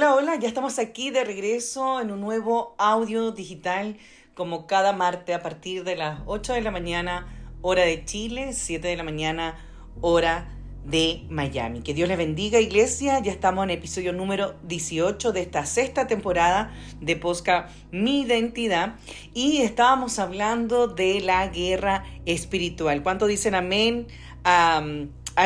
Hola, hola, ya estamos aquí de regreso en un nuevo audio digital como cada martes a partir de las 8 de la mañana, hora de Chile, 7 de la mañana, hora de Miami. Que Dios les bendiga, iglesia. Ya estamos en episodio número 18 de esta sexta temporada de podcast Mi Identidad y estábamos hablando de la guerra espiritual. ¿Cuántos dicen amén a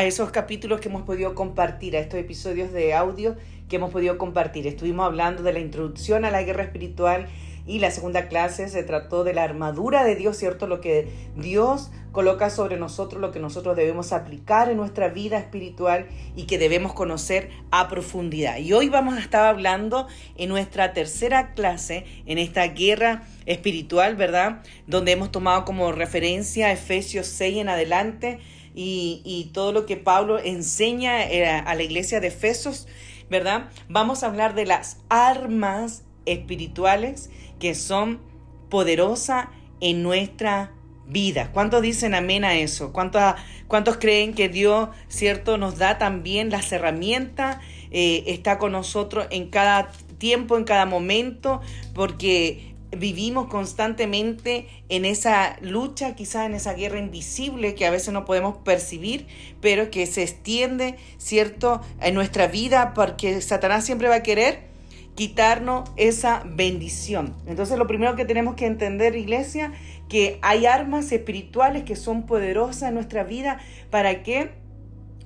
esos capítulos que hemos podido compartir, a estos episodios de audio que hemos podido compartir? Estuvimos hablando de la introducción a la guerra espiritual y la segunda clase se trató de la armadura de Dios, ¿cierto? Lo que Dios coloca sobre nosotros, lo que nosotros debemos aplicar en nuestra vida espiritual y que debemos conocer a profundidad. Y hoy vamos a estar hablando en nuestra tercera clase, en esta guerra espiritual, ¿verdad? Donde hemos tomado como referencia Efesios 6 en adelante y todo lo que Pablo enseña a la iglesia de Efesios, ¿verdad? Vamos a hablar de las armas espirituales que son poderosas en nuestra vida. ¿Cuántos dicen amén a eso? ¿Cuántos creen que Dios, cierto, nos da también las herramientas, está con nosotros en cada tiempo, en cada momento, porque vivimos constantemente en esa lucha, quizás en esa guerra invisible que a veces no podemos percibir, pero que se extiende, ¿cierto?, en nuestra vida, porque Satanás siempre va a querer quitarnos esa bendición. Entonces, lo primero que tenemos que entender, iglesia, que hay armas espirituales que son poderosas en nuestra vida para que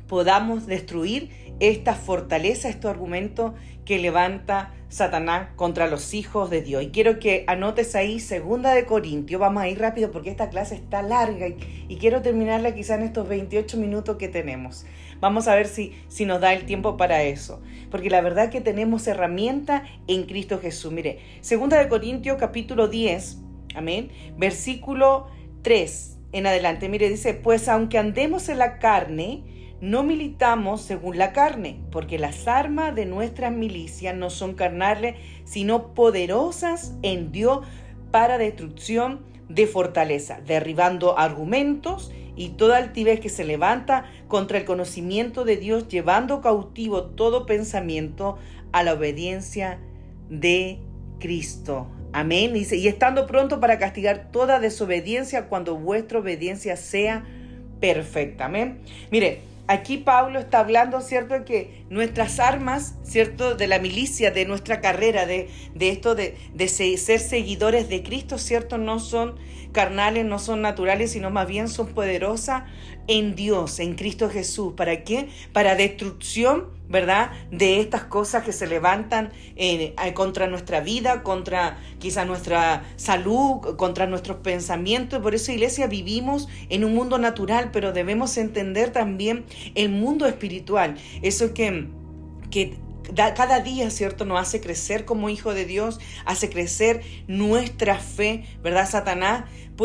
podamos destruir esta fortaleza, estos argumentos que levanta Satanás contra los hijos de Dios. Y quiero que anotes ahí 2 de Corintios. Vamos a ir rápido porque esta clase está larga y quiero terminarla quizá en estos 28 minutos que tenemos. Vamos a ver si nos da el tiempo para eso. Porque la verdad que tenemos herramientas en Cristo Jesús. Mire, 2 de Corintios capítulo 10, amén, versículo 3 en adelante. Mire, dice, pues aunque andemos en la carne, no militamos según la carne, porque las armas de nuestras milicias no son carnales, sino poderosas en Dios para destrucción de fortaleza, derribando argumentos y toda altivez que se levanta contra el conocimiento de Dios, llevando cautivo todo pensamiento a la obediencia de Cristo. Amén. Dice, y estando pronto para castigar toda desobediencia cuando vuestra obediencia sea perfecta. Amén. Mire, aquí Pablo está hablando, ¿cierto?, de que nuestras armas, ¿cierto?, de la milicia, de nuestra carrera, de esto de ser seguidores de Cristo, ¿cierto?, no son carnales, no son naturales, sino más bien son poderosas en Dios, en Cristo Jesús. ¿Para qué? Para destrucción, ¿verdad?, de estas cosas que se levantan contra nuestra vida, contra quizá nuestra salud, contra nuestros pensamientos. Por eso, iglesia, vivimos en un mundo natural, pero debemos entender también el mundo espiritual. Eso que cada día, ¿cierto?, nos hace crecer como hijo de Dios, hace crecer nuestra fe, ¿verdad? Satanás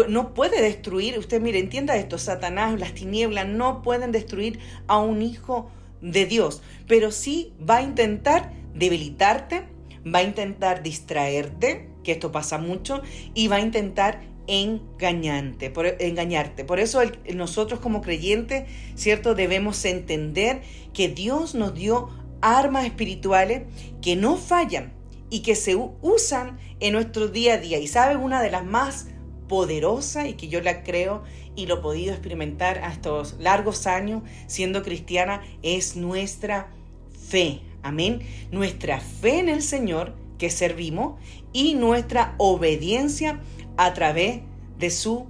no puede destruir, usted mire, entienda esto, Satanás, las tinieblas no pueden destruir a un hijo de Dios, pero sí va a intentar debilitarte, va a intentar distraerte, que esto pasa mucho, y va a intentar engañarte. Por eso nosotros como creyentes, ¿cierto?, debemos entender que Dios nos dio armas espirituales que no fallan y que se usan en nuestro día a día. Y ¿saben? Una de las más poderosas, y que yo la creo y lo he podido experimentar a estos largos años siendo cristiana, es nuestra fe. Amén. Nuestra fe en el Señor que servimos y nuestra obediencia a través de su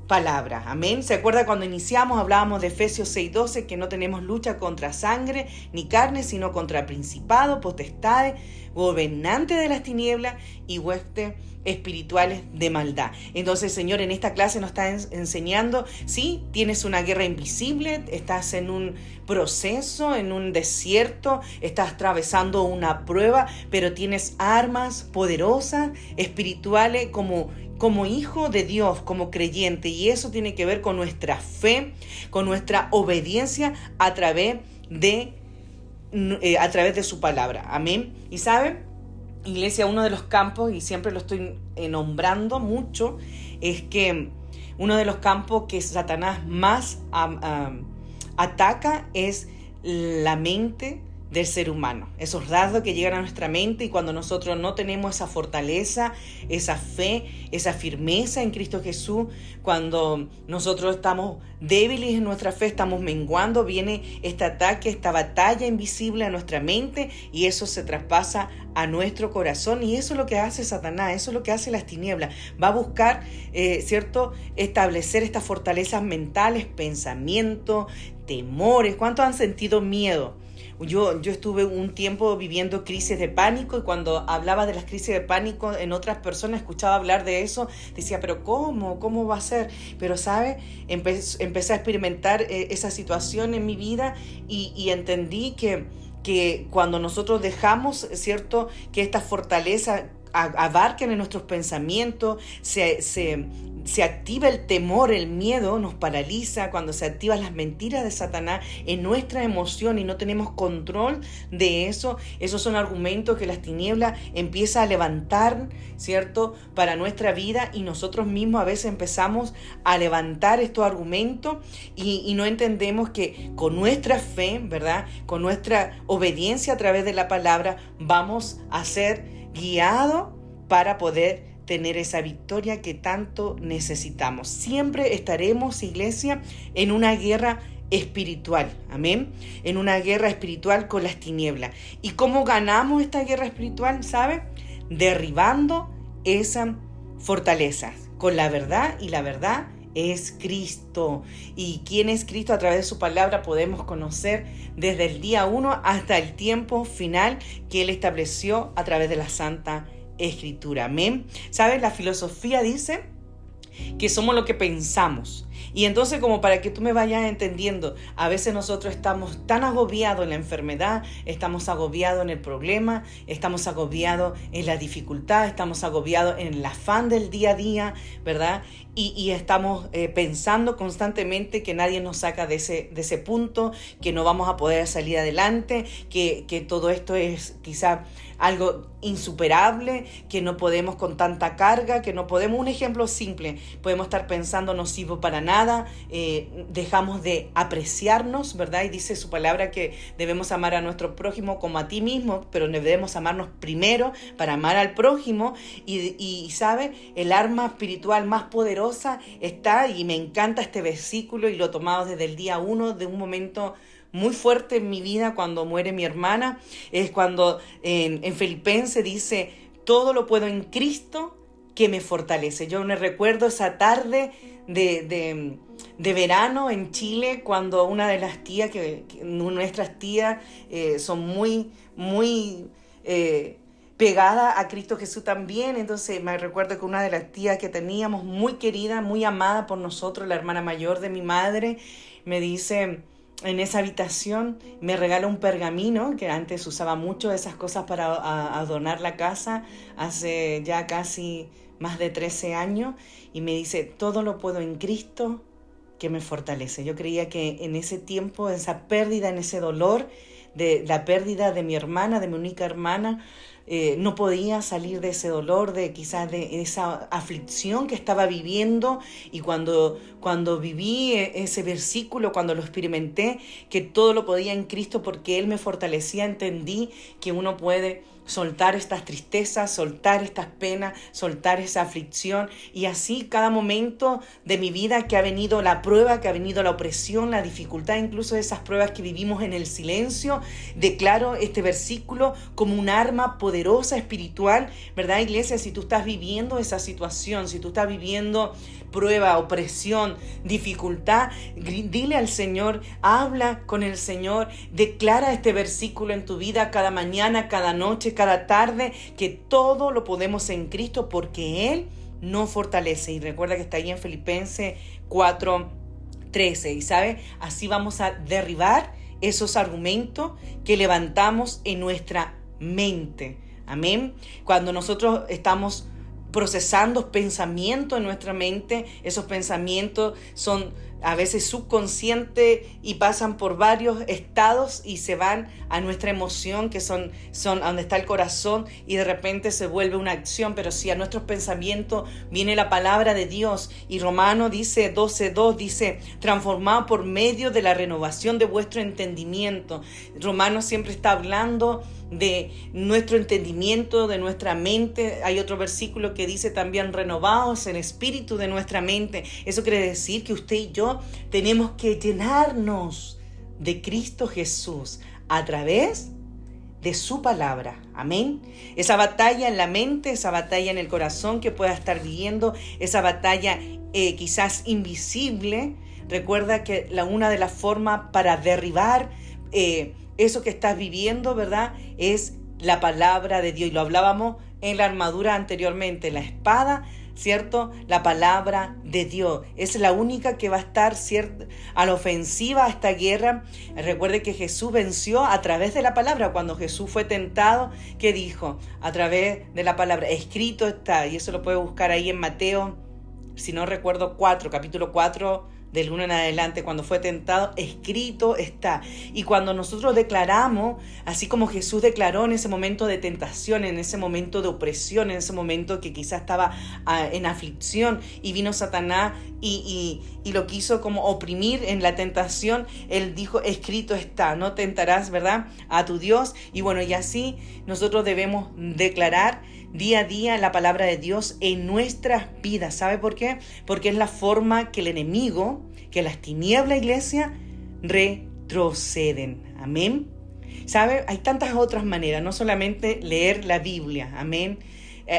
palabra. Amén. ¿Se acuerda cuando iniciamos? Hablábamos de Efesios 6:12, que no tenemos lucha contra sangre ni carne, sino contra principados, potestades, gobernantes de las tinieblas y huestes espirituales de maldad. Entonces, Señor, en esta clase nos está enseñando, sí, tienes una guerra invisible, estás en un proceso, en un desierto, estás atravesando una prueba, pero tienes armas poderosas, espirituales, como hijo de Dios, como creyente, y eso tiene que ver con nuestra fe, con nuestra obediencia a través de su palabra. Amén. Y ¿saben? Iglesia, uno de los campos, y siempre lo estoy nombrando mucho, es que uno de los campos que Satanás más ataca es la mente del ser humano, esos rasgos que llegan a nuestra mente, y cuando nosotros no tenemos esa fortaleza, esa fe, esa firmeza en Cristo Jesús, cuando nosotros estamos débiles en nuestra fe, estamos menguando, viene este ataque, esta batalla invisible a nuestra mente, y eso se traspasa a nuestro corazón, y eso es lo que hace Satanás, eso es lo que hace las tinieblas. Va a buscar, ¿cierto?, establecer estas fortalezas mentales, pensamientos, temores. ¿Cuántos han sentido miedo? Yo estuve un tiempo viviendo crisis de pánico, y cuando hablaba de las crisis de pánico en otras personas, escuchaba hablar de eso, decía, pero ¿cómo va a ser? Pero, ¿sabe? Empecé a experimentar esa situación en mi vida, y entendí que cuando nosotros dejamos, ¿cierto?, que esta fortaleza abarquen en nuestros pensamientos, se activa el temor, el miedo nos paraliza, cuando se activan las mentiras de Satanás en nuestra emoción y no tenemos control de eso. Esos son argumentos que las tinieblas empiezan a levantar, ¿cierto?, para nuestra vida, y nosotros mismos a veces empezamos a levantar estos argumentos y no entendemos que con nuestra fe, ¿verdad?, con nuestra obediencia a través de la palabra, vamos a ser guiados para poder tener esa victoria que tanto necesitamos. Siempre estaremos, iglesia, en una guerra espiritual, amén, en una guerra espiritual con las tinieblas. ¿Y cómo ganamos esta guerra espiritual? ¿Sabe? Derribando esas fortalezas con la verdad, y la verdad es Cristo. ¿Y quién es Cristo? A través de su palabra podemos conocer desde el día 1 hasta el tiempo final que Él estableció a través de la Santa Escritura. Amén. ¿Sabes? La filosofía dice que somos lo que pensamos. Y entonces, como para que tú me vayas entendiendo, a veces nosotros estamos tan agobiados en la enfermedad, estamos agobiados en el problema, estamos agobiados en la dificultad, estamos agobiados en el afán del día a día, ¿verdad? Y estamos pensando constantemente que nadie nos saca de ese punto, que no vamos a poder salir adelante, que todo esto es quizá algo insuperable, que no podemos con tanta carga, que no podemos. Un ejemplo simple, podemos estar pensando no sirvo para nada, dejamos de apreciarnos, ¿verdad? Y dice su palabra que debemos amar a nuestro prójimo como a ti mismo, pero debemos amarnos primero para amar al prójimo. Y ¿sabe? El arma espiritual más poderosa está, y me encanta este versículo, y lo he tomado desde el día 1 de un momento muy fuerte en mi vida cuando muere mi hermana, es cuando en Filipenses dice, todo lo puedo en Cristo que me fortalece. Yo me recuerdo esa tarde de verano en Chile, cuando una de las tías, nuestras tías son muy pegada a Cristo Jesús también. Entonces me recuerdo que una de las tías que teníamos, muy querida, muy amada por nosotros, la hermana mayor de mi madre, me dice, en esa habitación, me regala un pergamino, que antes usaba mucho esas cosas para adornar la casa, hace ya casi más de 13 años, y me dice, todo lo puedo en Cristo que me fortalece. Yo creía que en ese tiempo, esa pérdida, en ese dolor, de la pérdida de mi hermana, de mi única hermana, no podía salir de ese dolor, de quizás de esa aflicción que estaba viviendo. Y cuando viví ese versículo, cuando lo experimenté, que todo lo podía en Cristo porque Él me fortalecía, entendí que uno puede soltar estas tristezas, soltar estas penas, soltar esa aflicción. Y así cada momento de mi vida que ha venido la prueba, que ha venido la opresión, la dificultad, incluso esas pruebas que vivimos en el silencio, declaro este versículo como un arma poderosa espiritual, ¿verdad, iglesia? Si tú estás viviendo esa situación, si tú estás viviendo prueba, opresión, dificultad, dile al Señor, habla con el Señor, declara este versículo en tu vida cada mañana, cada noche, cada tarde, que todo lo podemos en Cristo porque Él nos fortalece. Y recuerda que está ahí en Filipenses 4:13. Y sabe, así vamos a derribar esos argumentos que levantamos en nuestra mente. Amén. Cuando nosotros estamos procesando pensamientos en nuestra mente, esos pensamientos son a veces subconsciente, y pasan por varios estados y se van a nuestra emoción, que son donde está el corazón, y de repente se vuelve una acción. Pero si a nuestros pensamientos viene la palabra de Dios, y Romanos dice 12:2, dice, transformado por medio de la renovación de vuestro entendimiento. Romanos siempre está hablando de nuestro entendimiento, de nuestra mente. Hay otro versículo que dice también, renovados en espíritu de nuestra mente. Eso quiere decir que usted y yo tenemos que llenarnos de Cristo Jesús a través de su palabra. Amén. Esa batalla en la mente, esa batalla en el corazón que pueda estar viviendo, esa batalla quizás invisible. Recuerda que una de las formas para derribar eso que estás viviendo, ¿verdad?, es la palabra de Dios. Y lo hablábamos en la armadura anteriormente, la espada, ¿cierto? La palabra de Dios es la única que va a estar, ¿cierto?, a la ofensiva a esta guerra. Recuerde que Jesús venció a través de la palabra. Cuando Jesús fue tentado, ¿qué dijo? A través de la palabra, escrito está. Y eso lo puede buscar ahí en Mateo, si no recuerdo, capítulo 4, del 1 en adelante, cuando fue tentado, escrito está. Y cuando nosotros declaramos, así como Jesús declaró en ese momento de tentación, en ese momento de opresión, en ese momento que quizás estaba en aflicción, y vino Satanás y lo quiso como oprimir en la tentación, él dijo, escrito está, no tentarás, ¿verdad?, a tu Dios. Y bueno, y así nosotros debemos declarar día a día la palabra de Dios en nuestras vidas. ¿Sabe por qué? Porque es la forma que el enemigo, que las tinieblas, iglesia, retroceden. Amén. ¿Sabe? Hay tantas otras maneras, no solamente leer la Biblia. Amén.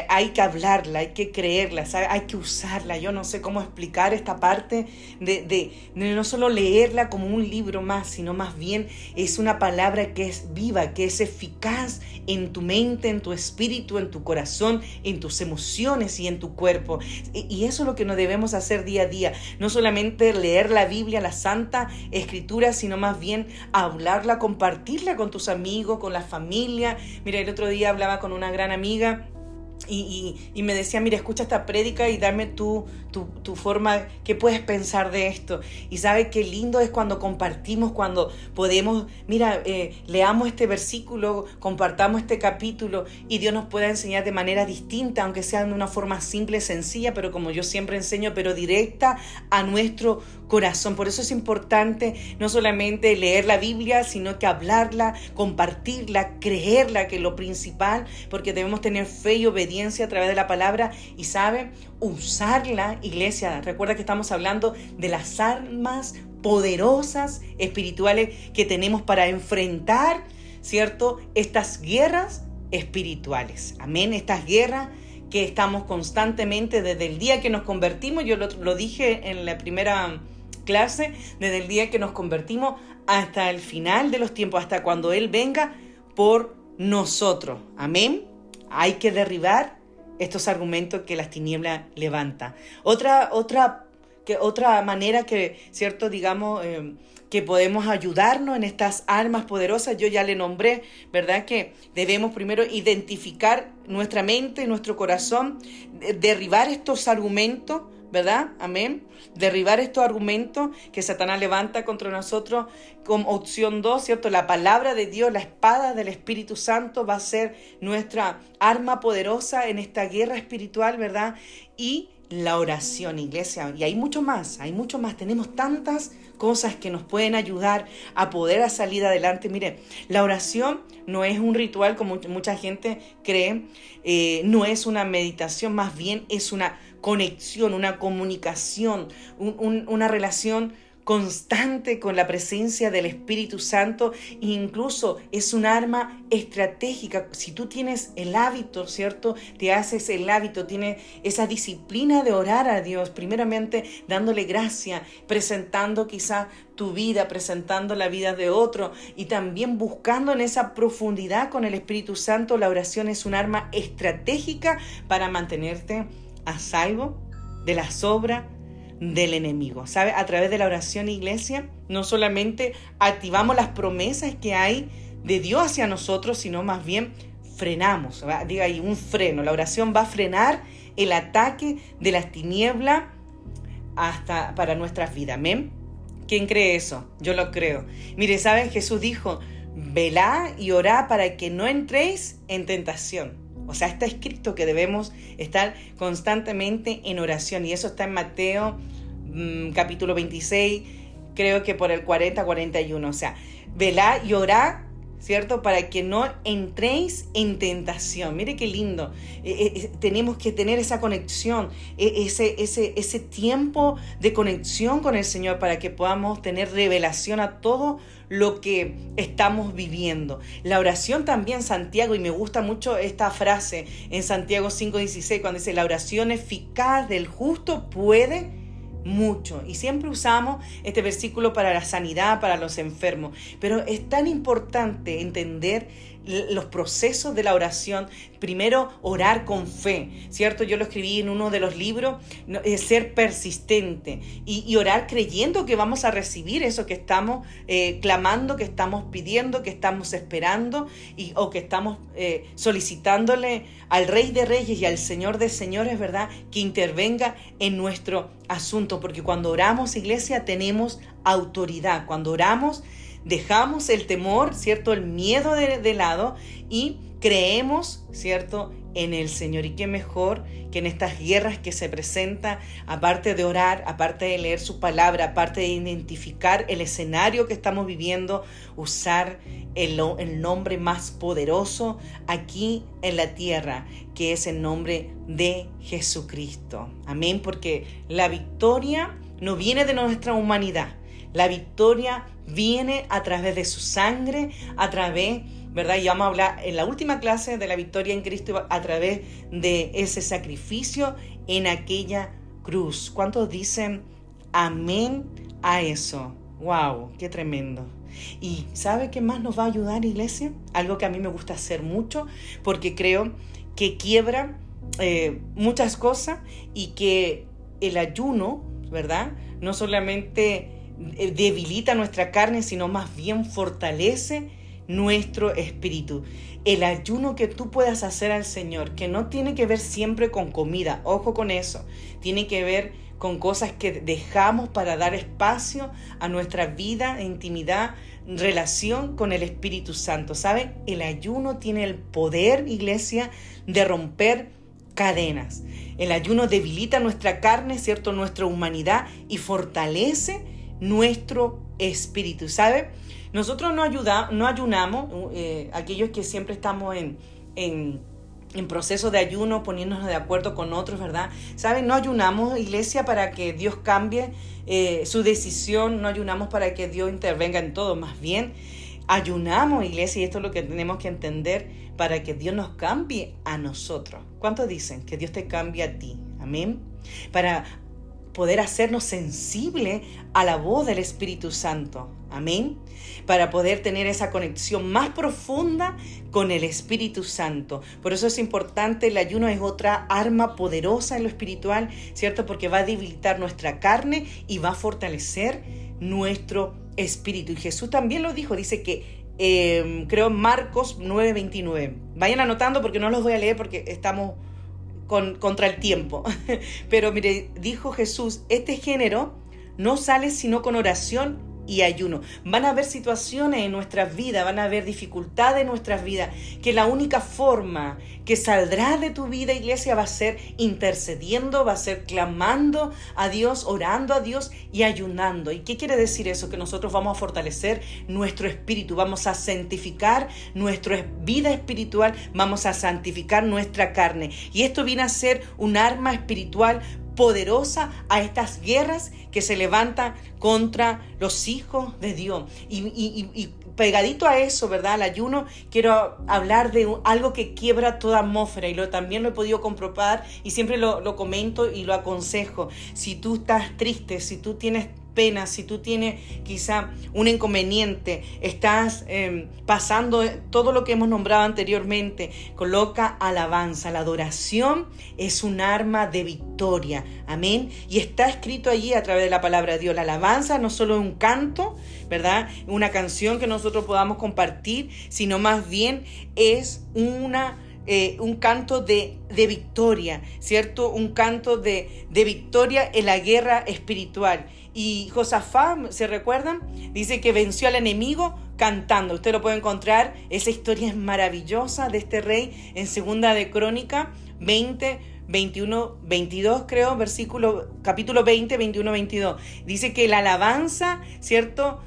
Hay que hablarla, hay que creerla, ¿sabe? Hay que usarla. Yo no sé cómo explicar esta parte de no solo leerla como un libro más, sino más bien es una palabra que es viva, que es eficaz en tu mente, en tu espíritu, en tu corazón, en tus emociones y en tu cuerpo. Y eso es lo que nos debemos hacer día a día. No solamente leer la Biblia, la Santa Escritura, sino más bien hablarla, compartirla con tus amigos, con la familia. Mira, el otro día hablaba con una gran amiga y me decía, mira, escucha esta prédica y dame tu forma, ¿qué puedes pensar de esto? Y sabe qué lindo es cuando compartimos, cuando podemos, mira, leamos este versículo, compartamos este capítulo, y Dios nos pueda enseñar de manera distinta, aunque sea de una forma simple, sencilla, pero como yo siempre enseño, pero directa a nuestro corazón. Por eso es importante no solamente leer la Biblia, sino que hablarla, compartirla, creerla, que es lo principal, porque debemos tener fe y obediencia a través de la palabra, y sabe, usarla, iglesia. Recuerda que estamos hablando de las armas poderosas espirituales que tenemos para enfrentar, ¿cierto?, estas guerras espirituales. Amén. Estas guerras que estamos constantemente desde el día que nos convertimos. Yo lo dije en la primera clase, desde el día que nos convertimos hasta el final de los tiempos, hasta cuando Él venga por nosotros. Amén. Hay que derribar estos argumentos que las tinieblas levantan. Otra manera que, cierto, digamos, que podemos ayudarnos en estas armas poderosas, yo ya le nombré, ¿verdad?, que debemos primero identificar nuestra mente, nuestro corazón, derribar estos argumentos, ¿verdad? Amén. Derribar estos argumentos que Satanás levanta contra nosotros. Como opción 2, ¿cierto? La palabra de Dios, la espada del Espíritu Santo va a ser nuestra arma poderosa en esta guerra espiritual, ¿verdad? Y la oración, iglesia. Y hay mucho más. Tenemos tantas cosas que nos pueden ayudar a poder salir adelante. Mire, la oración no es un ritual como mucha gente cree, no es una meditación, más bien es una conexión, una comunicación, una relación constante con la presencia del Espíritu Santo. E incluso es un arma estratégica. Si tú tienes el hábito, ¿cierto? Te haces el hábito, tienes esa disciplina de orar a Dios, primeramente dándole gracia, presentando quizá tu vida, presentando la vida de otro, y también buscando en esa profundidad con el Espíritu Santo. La oración es un arma estratégica para mantenerte a salvo de las obras del enemigo. ¿Sabe? A través de la oración, iglesia, no solamente activamos las promesas que hay de Dios hacia nosotros, sino más bien frenamos, ¿verdad? Diga ahí, un freno. La oración va a frenar el ataque de las tinieblas hasta para nuestras vidas. Amén. ¿Quién cree eso? Yo lo creo. Mire, ¿saben? Jesús dijo, velá y orá para que no entréis en tentación. O sea, está escrito que debemos estar constantemente en oración. Y eso está en Mateo capítulo 26, creo que por el 40-41. O sea, velá y orá, ¿cierto? Para que no entréis en tentación. Mire qué lindo. Tenemos que tener esa conexión, ese tiempo de conexión con el Señor para que podamos tener revelación a todo lo que estamos viviendo. La oración también, Santiago, y me gusta mucho esta frase en Santiago 5:16, cuando dice, la oración eficaz del justo puede mucho. Y siempre usamos este versículo para la sanidad, para los enfermos. Pero es tan importante entender los procesos de la oración. Primero, orar con fe, ¿cierto? Yo lo escribí en uno de los libros, ser persistente y orar creyendo que vamos a recibir eso que estamos clamando, que estamos pidiendo, que estamos esperando o que estamos solicitándole al Rey de Reyes y al Señor de Señores, ¿verdad? Que intervenga en nuestro asunto, porque cuando oramos, iglesia, tenemos autoridad. Cuando oramos, dejamos el temor, ¿cierto? El miedo de lado y creemos, ¿cierto? En el Señor. Y qué mejor que en estas guerras que se presentan, aparte de orar, aparte de leer su palabra, aparte de identificar el escenario que estamos viviendo, usar el nombre más poderoso aquí en la tierra, que es el nombre de Jesucristo. Amén, porque la victoria no viene de nuestra humanidad. La victoria viene a través de su sangre, a través, ¿verdad? Y vamos a hablar en la última clase de la victoria en Cristo a través de ese sacrificio en aquella cruz. ¿Cuántos dicen amén a eso? ¡Wow! ¡Qué tremendo! ¿Y sabe qué más nos va a ayudar, iglesia? Algo que a mí me gusta hacer mucho porque creo que quiebra muchas cosas y que el ayuno, ¿verdad? No solamente debilita nuestra carne, sino más bien fortalece nuestro espíritu. El ayuno que tú puedas hacer al Señor, que no tiene que ver siempre con comida, ojo con eso, tiene que ver con cosas que dejamos para dar espacio a nuestra vida, intimidad, relación con el Espíritu Santo. ¿Saben? El ayuno tiene el poder, iglesia, de romper cadenas. El ayuno debilita nuestra carne, ¿cierto? Nuestra humanidad y fortalece nuestro espíritu. ¿Sabe? Nosotros no ayunamos, aquellos que siempre estamos en proceso de ayuno, poniéndonos de acuerdo con otros, ¿verdad? ¿Saben? No ayunamos, iglesia, para que Dios cambie su decisión, no ayunamos para que Dios intervenga en todo, más bien ayunamos, iglesia, y esto es lo que tenemos que entender, para que Dios nos cambie a nosotros. ¿Cuántos dicen que Dios te cambie a ti? Amén. Para poder hacernos sensibles a la voz del Espíritu Santo. Amén. Para poder tener esa conexión más profunda con el Espíritu Santo. Por eso es importante, el ayuno es otra arma poderosa en lo espiritual, ¿cierto? Porque va a debilitar nuestra carne y va a fortalecer nuestro espíritu. Y Jesús también lo dijo, dice que creo en Marcos 9:29. Vayan anotando porque no los voy a leer porque estamos contra el tiempo. Pero mire, dijo Jesús, este género no sale sino con oración y ayuno. Van a haber situaciones en nuestras vidas, van a haber dificultades en nuestras vidas, que la única forma que saldrá de tu vida, iglesia, va a ser intercediendo, va a ser clamando a Dios, orando a Dios y ayunando. ¿Y qué quiere decir eso? Que nosotros vamos a fortalecer nuestro espíritu, vamos a santificar nuestra vida espiritual, vamos a santificar nuestra carne. Y esto viene a ser un arma espiritual poderosa a estas guerras que se levantan contra los hijos de Dios. Y pegadito a eso, ¿verdad? Al ayuno, quiero hablar de algo que quiebra toda atmósfera y también lo he podido comprobar y siempre lo comento y lo aconsejo. Si tú estás triste, si tú tienes pena, si tú tienes quizá un inconveniente, estás pasando todo lo que hemos nombrado anteriormente, coloca alabanza. La adoración es un arma de victoria, amén, y está escrito allí a través de la palabra de Dios. La alabanza no solo es un canto, ¿verdad?, una canción que nosotros podamos compartir, sino más bien es una un canto de victoria, ¿cierto? Un canto de victoria en la guerra espiritual. Y Josafat, ¿se recuerdan? Dice que venció al enemigo cantando. Usted lo puede encontrar, esa historia es maravillosa de este rey en Segunda de Crónica 20, 21, 22 creo, capítulo 20, 21, 22. Dice que la alabanza, ¿cierto?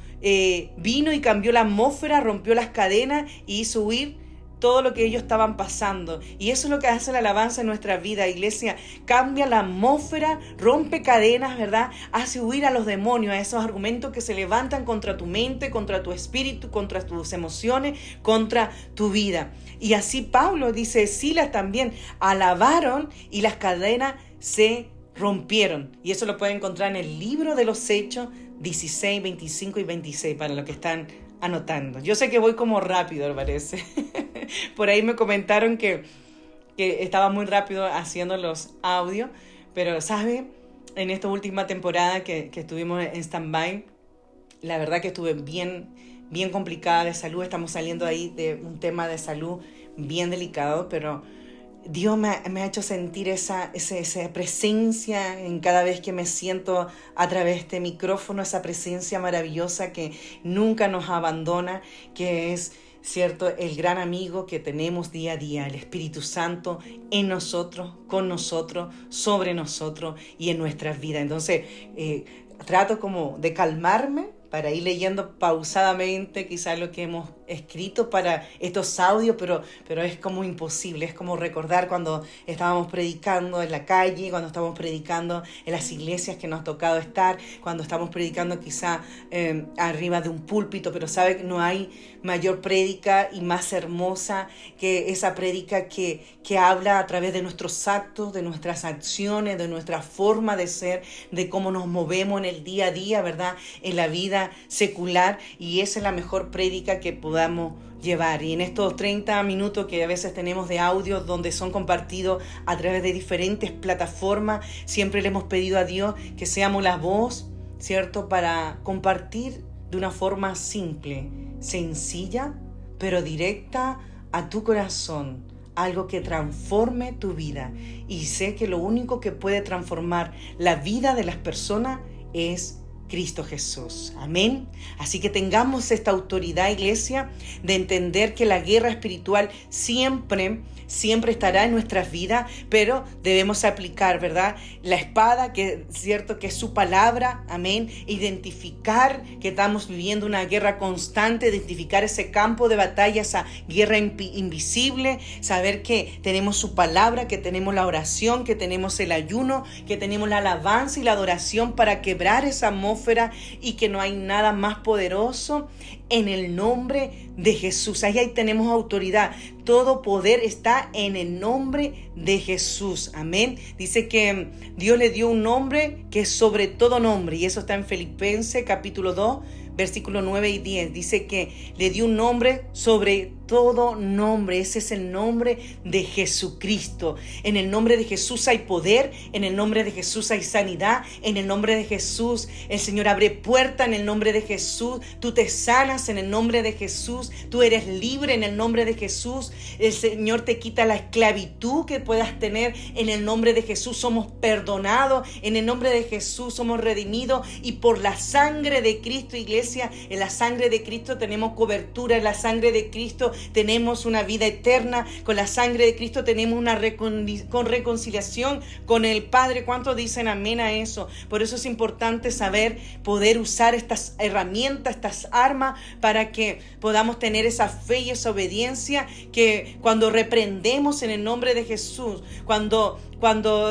Vino y cambió la atmósfera, rompió las cadenas y hizo huir todo lo que ellos estaban pasando. Y eso es lo que hace la alabanza en nuestra vida, iglesia. Cambia la atmósfera, rompe cadenas, ¿verdad? Hace huir a los demonios, a esos argumentos que se levantan contra tu mente, contra tu espíritu, contra tus emociones, contra tu vida. Y así Pablo dice, Silas también alabaron y las cadenas se rompieron. Y eso lo pueden encontrar en el libro de los Hechos 16, 25 y 26 para los que están anotando. Yo sé que voy como rápido, me parece. Por ahí me comentaron que estaba muy rápido haciendo los audios, pero ¿sabe? En esta última temporada que estuvimos en stand-by, la verdad que estuve bien complicada de salud. Estamos saliendo ahí de un tema de salud bien delicado, pero Dios me ha hecho sentir esa presencia en cada vez que me siento a través de este micrófono, esa presencia maravillosa que nunca nos abandona, que es, ¿cierto?, el gran amigo que tenemos día a día, el Espíritu Santo en nosotros, con nosotros, sobre nosotros y en nuestras vidas. Entonces, trato como de calmarme para ir leyendo pausadamente quizás lo que hemos escrito para estos audios, pero es como imposible. Es como recordar cuando estábamos predicando en la calle, cuando estábamos predicando en las iglesias que nos ha tocado estar, cuando estamos predicando quizá arriba de un púlpito, pero sabe que no hay mayor prédica y más hermosa que esa prédica que habla a través de nuestros actos, de nuestras acciones, de nuestra forma de ser, de cómo nos movemos en el día a día, ¿verdad?, en la vida secular. Y esa es la mejor prédica que podamos llevar. Y en estos 30 minutos que a veces tenemos de audio donde son compartidos a través de diferentes plataformas, siempre le hemos pedido a Dios que seamos la voz, ¿cierto?, para compartir de una forma simple, sencilla, pero directa a tu corazón, algo que transforme tu vida. Y sé que lo único que puede transformar la vida de las personas es Cristo Jesús. Amén. Así que tengamos esta autoridad, iglesia, de entender que la guerra espiritual siempre estará en nuestras vidas, pero debemos aplicar, ¿verdad?, la espada, que es cierto que es su palabra. Amén. Identificar que estamos viviendo una guerra constante, identificar ese campo de batalla, esa guerra invisible, saber que tenemos su palabra, que tenemos la oración, que tenemos el ayuno, que tenemos la alabanza y la adoración para quebrar esa atmósfera, y que no hay nada más poderoso en el nombre de Jesús. Ahí tenemos autoridad. Todo poder está en el nombre de Jesús. Amén. Dice que Dios le dio un nombre que es sobre todo nombre, y eso está en Filipenses capítulo 2, versículos 9 y 10. Dice que le dio un nombre sobre todo nombre. Ese es el nombre de Jesucristo. En el nombre de Jesús hay poder. En el nombre de Jesús hay sanidad. En el nombre de Jesús el Señor abre puertas. En el nombre de Jesús tú te sanas. En el nombre de Jesús tú eres libre. En el nombre de Jesús el Señor te quita la esclavitud que puedas tener. En el nombre de Jesús somos perdonados. En el nombre de Jesús somos redimidos. Y por la sangre de Cristo, iglesia, en la sangre de Cristo tenemos cobertura. En la sangre de Cristo tenemos una vida eterna. Con la sangre de Cristo tenemos una reconciliación con el Padre. ¿Cuántos dicen amén a eso? Por eso es importante saber poder usar estas herramientas, estas armas, para que podamos tener esa fe y esa obediencia, que cuando reprendemos en el nombre de Jesús, cuando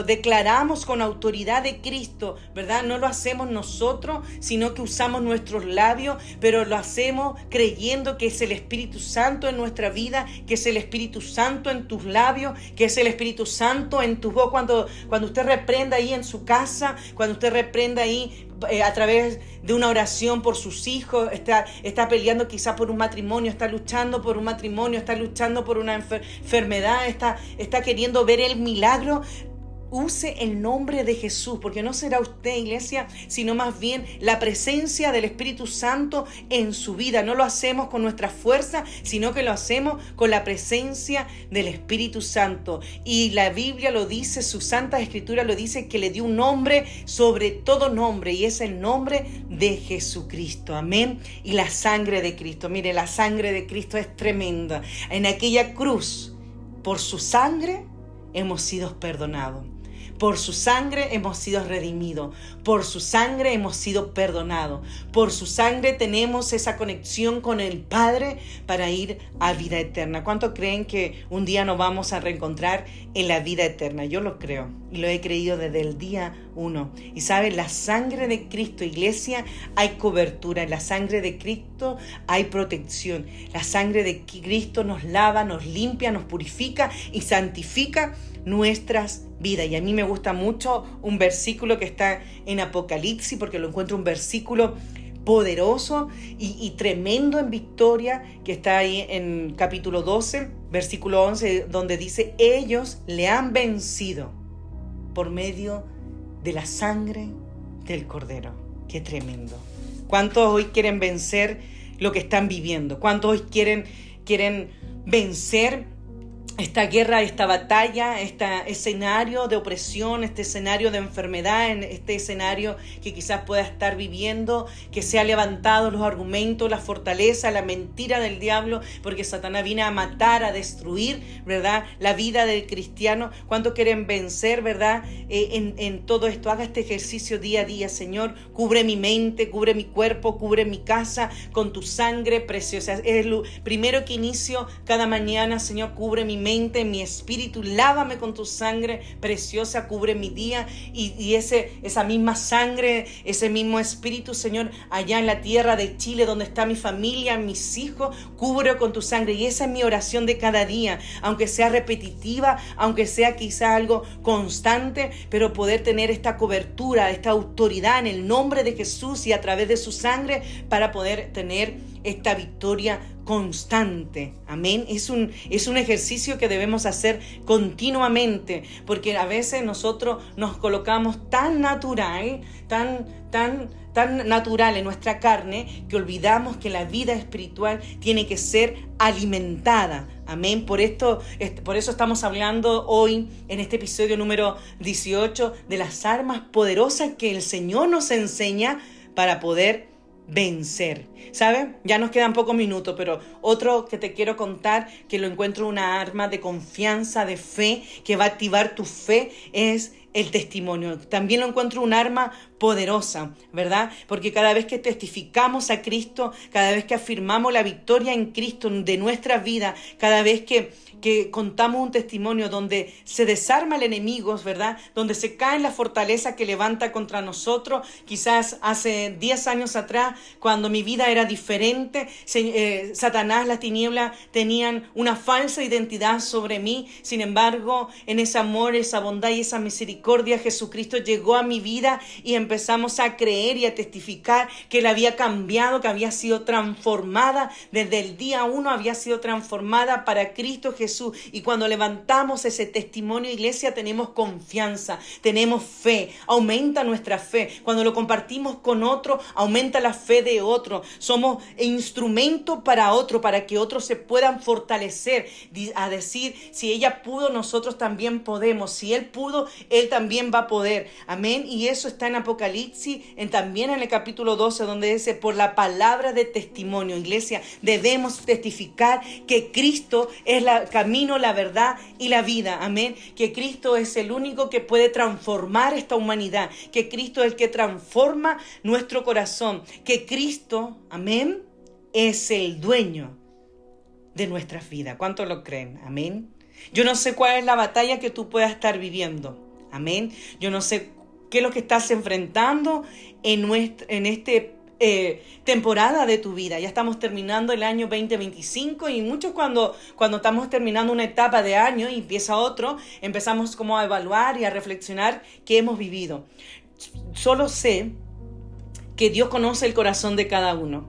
declaramos con autoridad de Cristo, ¿verdad?, no lo hacemos nosotros, sino que usamos nuestros labios, pero lo hacemos creyendo que es el Espíritu Santo en nuestra vida, que es el Espíritu Santo en tus labios, que es el Espíritu Santo en tu voz. Cuando usted reprenda ahí en su casa, cuando usted reprenda ahí a través de una oración por sus hijos, está peleando quizás por un matrimonio, está luchando por un matrimonio, está luchando por una enfermedad, está queriendo ver el milagro. use el nombre de Jesús, porque no será usted, iglesia, sino más bien la presencia del Espíritu Santo en su vida. No lo hacemos con nuestra fuerza, sino que lo hacemos con la presencia del Espíritu Santo. Y la Biblia lo dice, su Santa Escritura lo dice, que le dio un nombre sobre todo nombre, y es el nombre de Jesucristo. Amén. Y la sangre de Cristo. Mire, la sangre de Cristo es tremenda. En aquella cruz, por su sangre, hemos sido perdonados. Por su sangre hemos sido redimidos. Por su sangre hemos sido perdonados. Por su sangre tenemos esa conexión con el Padre para ir a vida eterna. ¿Cuántos creen que un día nos vamos a reencontrar en la vida eterna? Yo lo creo y lo he creído desde el día 1. Y saben, la sangre de Cristo, iglesia, hay cobertura. En la sangre de Cristo hay protección. La sangre de Cristo nos lava, nos limpia, nos purifica y santifica nuestras vidas. Y a mí me gusta mucho un versículo que está en Apocalipsis, porque lo encuentro un versículo poderoso y tremendo en victoria, que está ahí en capítulo 12, versículo 11, donde dice: ellos le han vencido por medio de la sangre del Cordero. Qué tremendo. ¿Cuántos hoy quieren vencer lo que están viviendo? ¿Cuántos hoy quieren vencer esta guerra, esta batalla, este escenario de opresión, este escenario de enfermedad, este escenario que quizás pueda estar viviendo, que se ha levantado los argumentos, la fortaleza, la mentira del diablo, porque Satanás viene a matar, a destruir, ¿verdad?, la vida del cristiano? ¿Cuántos quieren vencer, verdad, en todo esto? Haga este ejercicio día a día. Señor, cubre mi mente, cubre mi cuerpo, cubre mi casa con tu sangre preciosa. Es lo primero que inicio cada mañana. Señor, cubre mi mente, mi espíritu, lávame con tu sangre preciosa, cubre mi día, y esa misma sangre, ese mismo espíritu, Señor, allá en la tierra de Chile, donde está mi familia, mis hijos, cubre con tu sangre. Y esa es mi oración de cada día, aunque sea repetitiva, aunque sea quizá algo constante, pero poder tener esta cobertura, esta autoridad en el nombre de Jesús y a través de su sangre, para poder tener esta victoria constante. Amén. Es un ejercicio que debemos hacer continuamente, porque a veces nosotros nos colocamos tan natural en nuestra carne, que olvidamos que la vida espiritual tiene que ser alimentada. Amén. Por eso estamos hablando hoy, en este episodio número 18, de las armas poderosas que el Señor nos enseña para poder vencer. ¿Sabes? Ya nos quedan pocos minutos, pero otro que te quiero contar, que lo encuentro una arma de confianza, de fe, que va a activar tu fe, es el testimonio. También lo encuentro un arma poderosa, ¿verdad? Porque cada vez que testificamos a Cristo, cada vez que afirmamos la victoria en Cristo de nuestra vida, cada vez que contamos un testimonio donde se desarma el enemigo, ¿verdad?, donde se cae la fortaleza que levanta contra nosotros. Quizás hace 10 años atrás, cuando mi vida era diferente, Satanás, las tinieblas tenían una falsa identidad sobre mí. Sin embargo, en ese amor, esa bondad y esa misericordia, Jesucristo llegó a mi vida y empezamos a creer y a testificar que Él había cambiado, que había sido transformada. Desde el día 1 había sido transformada para Cristo Jesús. Y cuando levantamos ese testimonio, iglesia, tenemos confianza, tenemos fe, aumenta nuestra fe. Cuando lo compartimos con otro, aumenta la fe de otro. Somos instrumento para otro, para que otros se puedan fortalecer, a decir: si ella pudo, nosotros también podemos. Si él pudo, él también va a poder. Amén. Y eso está en Apocalipsis, también en el capítulo 12, donde dice: por la palabra de testimonio. Iglesia, debemos testificar que Cristo es el camino, la verdad y la vida. Amén. Que Cristo es el único que puede transformar esta humanidad. Que Cristo es el que transforma nuestro corazón. Que Cristo, amén, es el dueño de nuestras vidas. ¿Cuántos lo creen? Amén. Yo no sé cuál es la batalla que tú puedas estar viviendo. Amén. Yo no sé qué es lo que estás enfrentando en este temporada de tu vida. Ya estamos terminando el año 2025, y muchos cuando estamos terminando una etapa de año y empieza otro, empezamos como a evaluar y a reflexionar qué hemos vivido. Solo sé que Dios conoce el corazón de cada uno,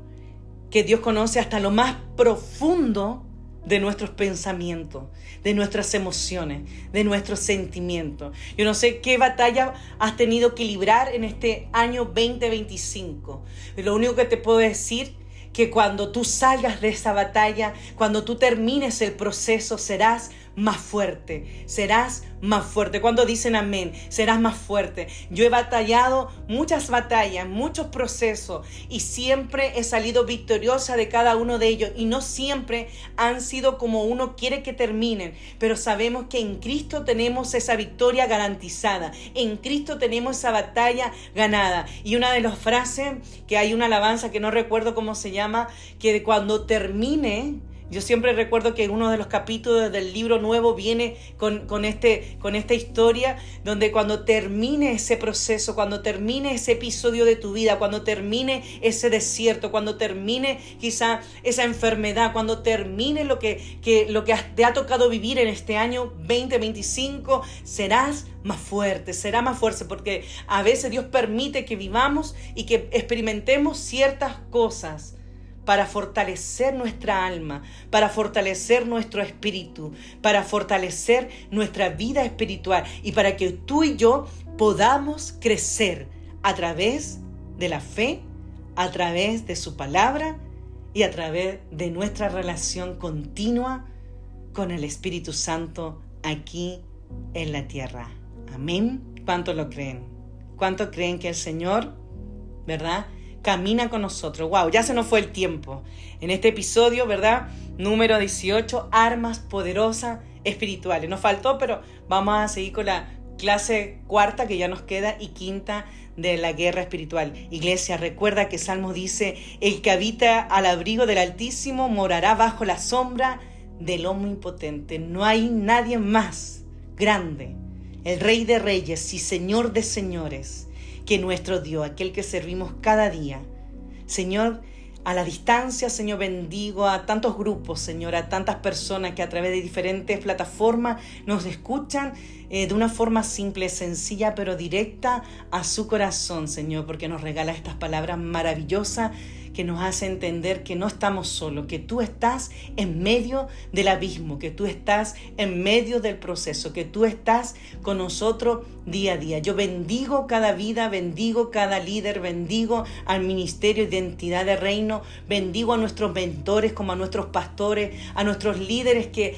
que Dios conoce hasta lo más profundo de nuestros pensamientos, de nuestras emociones, de nuestros sentimientos. Yo no sé qué batalla has tenido que librar en este año 2025. Lo único que te puedo decir que cuando tú salgas de esa batalla, cuando tú termines el proceso, serás más fuerte, serás más fuerte. Cuando dicen amén, serás más fuerte. Yo he batallado muchas batallas, muchos procesos y siempre he salido victoriosa de cada uno de ellos y no siempre han sido como uno quiere que terminen, pero sabemos que en Cristo tenemos esa victoria garantizada, en Cristo tenemos esa batalla ganada. Y una de las frases, que hay una alabanza que no recuerdo cómo se llama, que cuando termine, yo siempre recuerdo que en uno de los capítulos del libro nuevo viene con esta historia donde cuando termine ese proceso, cuando termine ese episodio de tu vida, cuando termine ese desierto, cuando termine quizá esa enfermedad, cuando termine lo que te ha tocado vivir en este año 2025, serás más fuerte, será más fuerte, porque a veces Dios permite que vivamos y que experimentemos ciertas cosas para fortalecer nuestra alma, para fortalecer nuestro espíritu, para fortalecer nuestra vida espiritual y para que tú y yo podamos crecer a través de la fe, a través de su palabra y a través de nuestra relación continua con el Espíritu Santo aquí en la tierra. Amén. ¿Cuántos lo creen? ¿Cuántos creen que el Señor, verdad, camina con nosotros? Wow, ya se nos fue el tiempo. En este episodio, ¿verdad? Número 18, armas poderosas espirituales. Nos faltó, pero vamos a seguir con la clase cuarta que ya nos queda y quinta de la guerra espiritual. Iglesia, recuerda que Salmo dice: el que habita al abrigo del Altísimo morará bajo la sombra del Omnipotente. No hay nadie más grande, el Rey de Reyes y Señor de Señores, que nuestro Dios, aquel que servimos cada día. Señor, a la distancia, Señor, bendigo a tantos grupos, Señor, a tantas personas que a través de diferentes plataformas nos escuchan de una forma simple, sencilla, pero directa a su corazón, Señor, porque nos regala estas palabras maravillosas que nos hace entender que no estamos solos, que tú estás en medio del abismo, que tú estás en medio del proceso, que tú estás con nosotros día a día. Yo bendigo cada vida, bendigo cada líder, bendigo al Ministerio de Identidad de Reino, bendigo a nuestros mentores como a nuestros pastores, a nuestros líderes que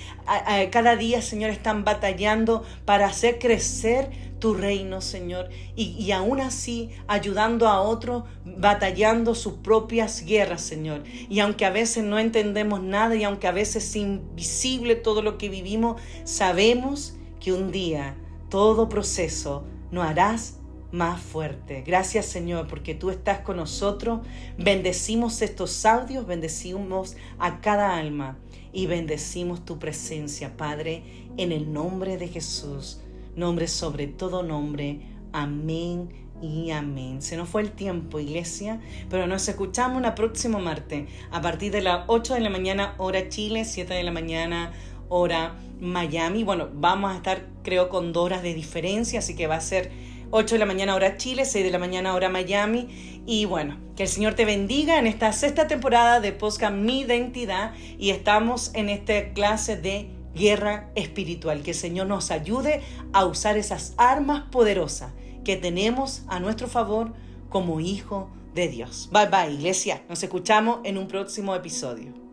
cada día, Señor, están batallando para hacer crecer tu reino, Señor, y aún así ayudando a otros, batallando sus propias guerras, Señor. Y aunque a veces no entendemos nada y aunque a veces es invisible todo lo que vivimos, sabemos que un día todo proceso nos harás más fuerte. Gracias, Señor, porque tú estás con nosotros. Bendecimos estos audios, bendecimos a cada alma y bendecimos tu presencia, Padre, en el nombre de Jesús. Nombre sobre todo nombre. Amén y amén. Se nos fue el tiempo, iglesia, pero nos escuchamos la próxima martes a partir de las 8 de la mañana hora Chile, 7 de la mañana hora Miami. Bueno, vamos a estar creo con 2 horas de diferencia, así que va a ser 8 de la mañana hora Chile, 6 de la mañana hora Miami. Y bueno, que el Señor te bendiga en esta 6ª temporada de podcast Mi Identidad, y estamos en esta clase de guerra espiritual. Que el Señor nos ayude a usar esas armas poderosas que tenemos a nuestro favor como hijo de Dios. Bye bye, iglesia. Nos escuchamos en un próximo episodio.